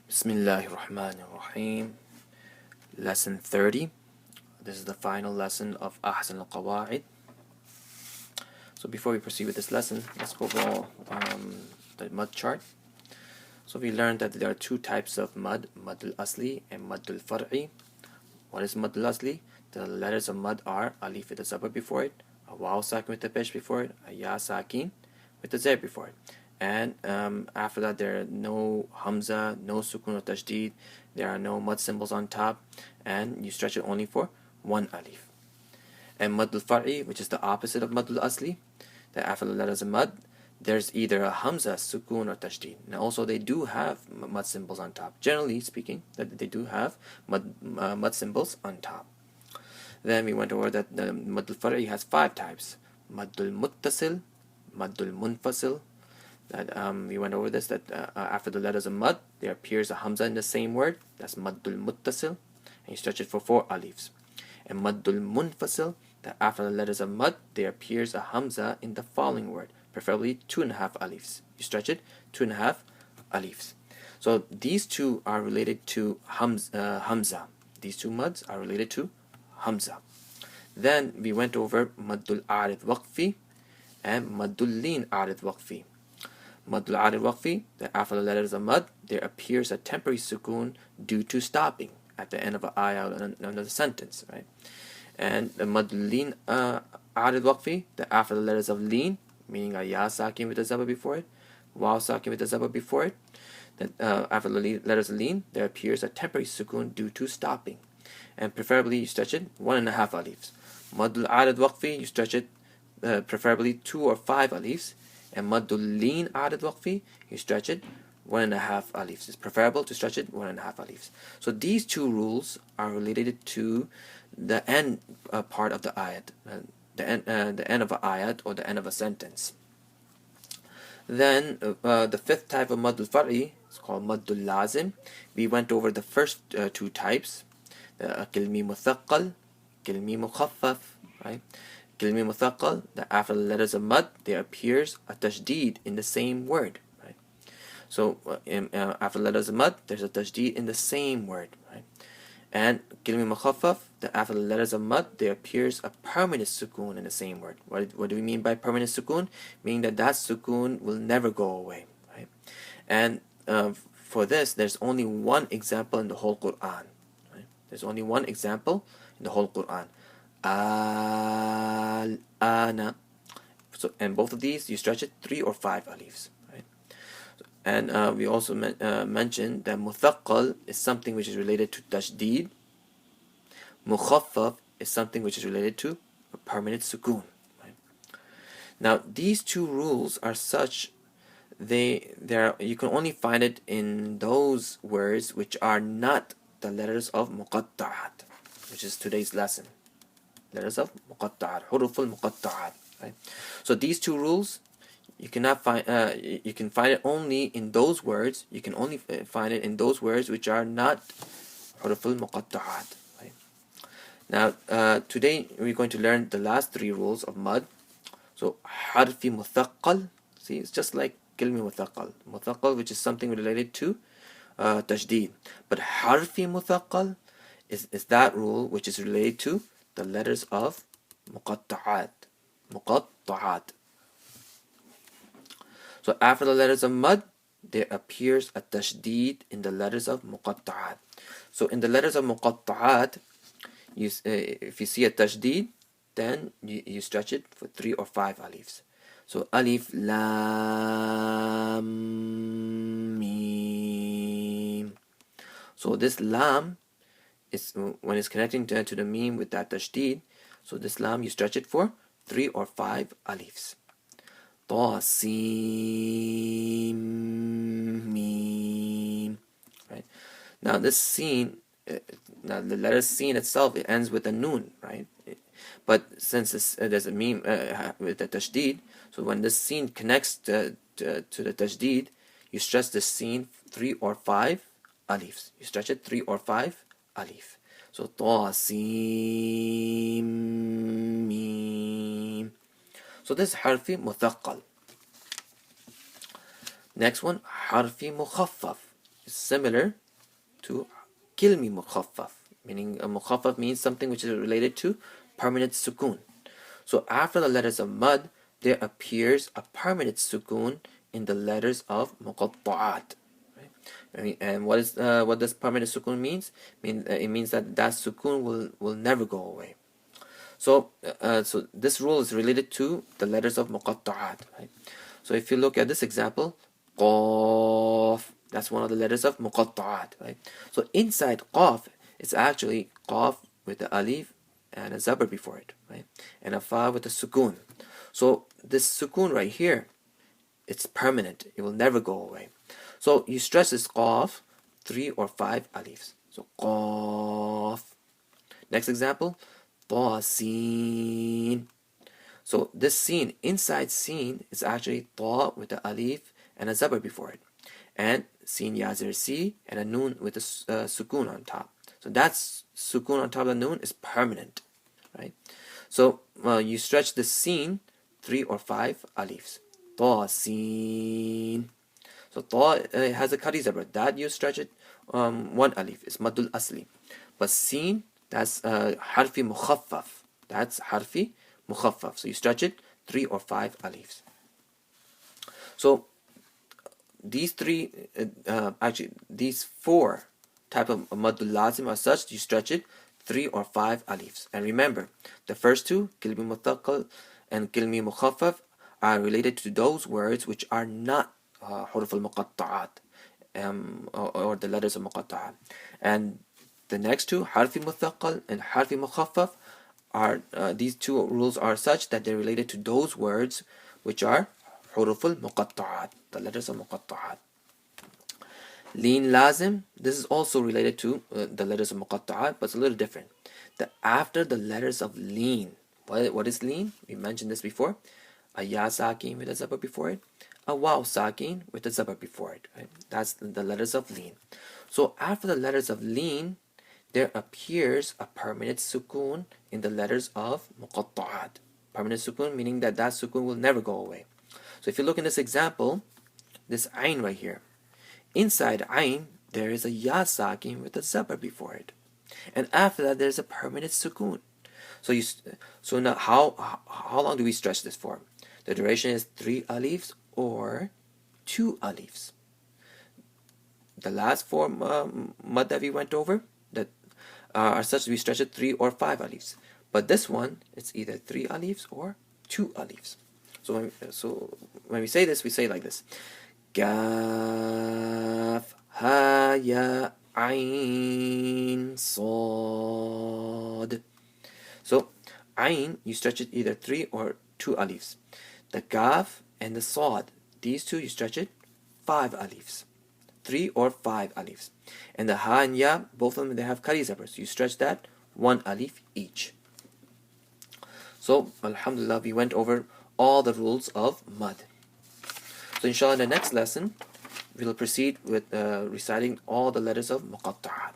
Bismillahirrahmanirrahim. Lesson 30. This is the final lesson of Ahsanul Qawaa'id. So before we proceed with this lesson, let's go over the mud chart. So we learned that there are two types of mud, Madul Asli and Madul Far'i. What is Madul Asli? The letters of mud are Alif with a Zabr before it, a Waw Sakin with a Pesh before it, a Ya Sakin with a Zer before it. And after that, there are no Hamza, no Sukun or Tajdeed, there are no mud symbols on top, and you stretch it only for one Alif. And Madul Far'i, which is the opposite of Madul Asli, that after the letters of mud, there's either a Hamza, Sukun or Tajdeed. Now also they do have mud symbols on top. Generally speaking, that they do have mud symbols on top. Then we went over that the Madul Far'i has five types. Madul Muttasil, Madul Munfasil. That we went over this, that after the letters of mud, there appears a Hamza in the same word. That's Maddul Muttasil, and you stretch it for four alifs. And Maddul Munfasil, that after the letters of mud, there appears a Hamza in the following word, preferably 2.5 alifs. You stretch it 2.5 alifs. So these two are related to Hamza. These two muds are related to Hamza. Then we went over Maddul Arid Waqfi and Maddul Lin Arid Waqfi. Maddul Arid Waqfi, that after the letters of mud, there appears a temporary sukun due to stopping at the end of an ayah or another sentence, right? And the Maddul Lin Arid Waqfi, that after the letters of Lin, meaning a Ya Sakin with a Zabr before it, Waw Sakin with a Zabr before it, that after the letters of Lin, there appears a temporary sukun due to stopping. And preferably you stretch it 1.5 alifs. Maddul Arid Waqfi, you stretch it preferably 2 or 5 alifs. And Maddul Lin Arid Waqfi, you stretch it 1.5 alifs. It's preferable to stretch it 1.5 alifs. So these two rules are related to the end part of the ayat, the end of an ayat or the end of a sentence. Then the fifth type of Maddul Far'i is called Maddul Lazim. We went over the first two types, Kilmi Muthaqqal, Kilmi Mukhaffaf, right? Kilmi Muthaqqal, that after the letters of mud, there appears a tajdeed in the same word, right? So after the letters of mud, there's a tajdeed in the same word, right? And Kilmi Mukhaffaf, that after the letters of mud, there appears a permanent sukun in the same word. What do we mean by permanent sukun? Meaning that sukun will never go away, right? And for this, there's only one example in the whole Quran, right? There's only one example in the whole Quran. Al-ana. So, and both of these, you stretch it 3 or 5 alifs, right? And we also mentioned that muthaqqal is something which is related to tajdeed. Mukhaffaf is something which is related to a permanent sukun, right? Now these two rules are such, you can only find it in those words which are not the letters of muqatta'at, which is today's lesson. Letters of muqatta'at, huruful muqatta'at, right? So these two rules, you cannot find. You can find it only in those words. You can only find it in those words which are not huruful muqatta'at, right? Now, today we're going to learn the last three rules of mud. So harfi muthaqqal. See, it's just like kilmi muthaqqal. Muthaqqal, which is something related to tajdeed. But harfi muthaqqal is that rule which is related to the letters of muqatta'at. So after the letters of mud, there appears a tajdeed in the letters of muqatta'at. So in the letters of muqatta'at, if you see a tajdeed, then you stretch it for 3 or 5 alifs. So alif, lam, mim. So this lam is when it's connecting to the meme with that tajdeed. So this lam, you stretch it for 3 or 5 alifs. Ta, sin, mim. Right? Now this sin, now the letter sin itself, it ends with a noon, right? But since there's a meme with the tajdeed, so when this sin connects to the tajdeed, you stretch the sin 3 or 5 alifs. You stretch it 3 or 5 alif. So ta, sin, mim. So this is harfi muthaqqal. Next one, harfi mukhaffaf. is similar to kilmi mukhaffaf, meaning a mukhaffaf means something which is related to permanent sukun. So after the letters of mad, there appears a permanent sukun in the letters of muqatta'at. Right? And what does permanent sukun means? It means that sukun will never go away. So this rule is related to the letters of muqatta'at. Right? So if you look at this example, qaf, that's one of the letters of muqatta'at. Right? So inside qaf, it's actually qaf with the alif and a zabar before it, right? And a fa with a sukun. So this sukun right here, it's permanent. It will never go away. So you stretch this qaf 3 or 5 alifs. So qaf. Next example, ta sin. So this sin, inside sin, is actually ta with the alif and a zabar before it, and sin yazir si and a noon with a sukun on top. So that's sukun on top of the noon is permanent, right? So you stretch the sin 3 or 5 alifs. Ta sin. So ta has a kari zabar. That you stretch it 1 alif. It's madul asli. But sin, that's harfi mukhaffaf. That's harfi mukhaffaf. So you stretch it 3 or 5 alifs. So these these 4 type of madul lazim are such, you stretch it 3 or 5 alifs. And remember, the first two, kilmi mutaqqal and kilmi mukhaffaf, are related to those words which are not huruf al-muqatta'at, or the letters of muqatta'at. And the next two, harfi mutaqqal and harfi mukhaffaf, are these two rules are such that they're related to those words which are huruf al-muqatta'at, the letters of muqatta'at. Lin lazim, this is also related to the letters of muqatta'at, but it's a little different. After the letters of lin, what is lin? We mentioned this before. A ya sakin with a zabar before it, a waw sakin with a zabar before it. Right? That's the letters of lin. So after the letters of lin, there appears a permanent sukun in the letters of muqatta'at. Permanent sukun meaning that sukun will never go away. So if you look in this example, this ayn right here, inside ayn there is a ya sakin with a zabar before it, and after that there's a permanent sukun. So now how long do we stretch this for? The duration is 3 alifs or 2 alifs. The last 4 mad that we went over that are such that we stretch it 3 or 5 alifs. But this one, it's either 3 alifs or 2 alifs. So when we say this, we say like this: Kaf ha ya ayn sad. So ayn, you stretch it either 3 or 2 alifs. The kaf and the sad, these two you stretch it 5 alifs, 3 or 5 alifs. And the ha and ya, both of them, they have kari zabars. You stretch that 1 alif each. So alhamdulillah, we went over all the rules of mad. So inshallah in the next lesson we will proceed with reciting all the letters of muqatta'at.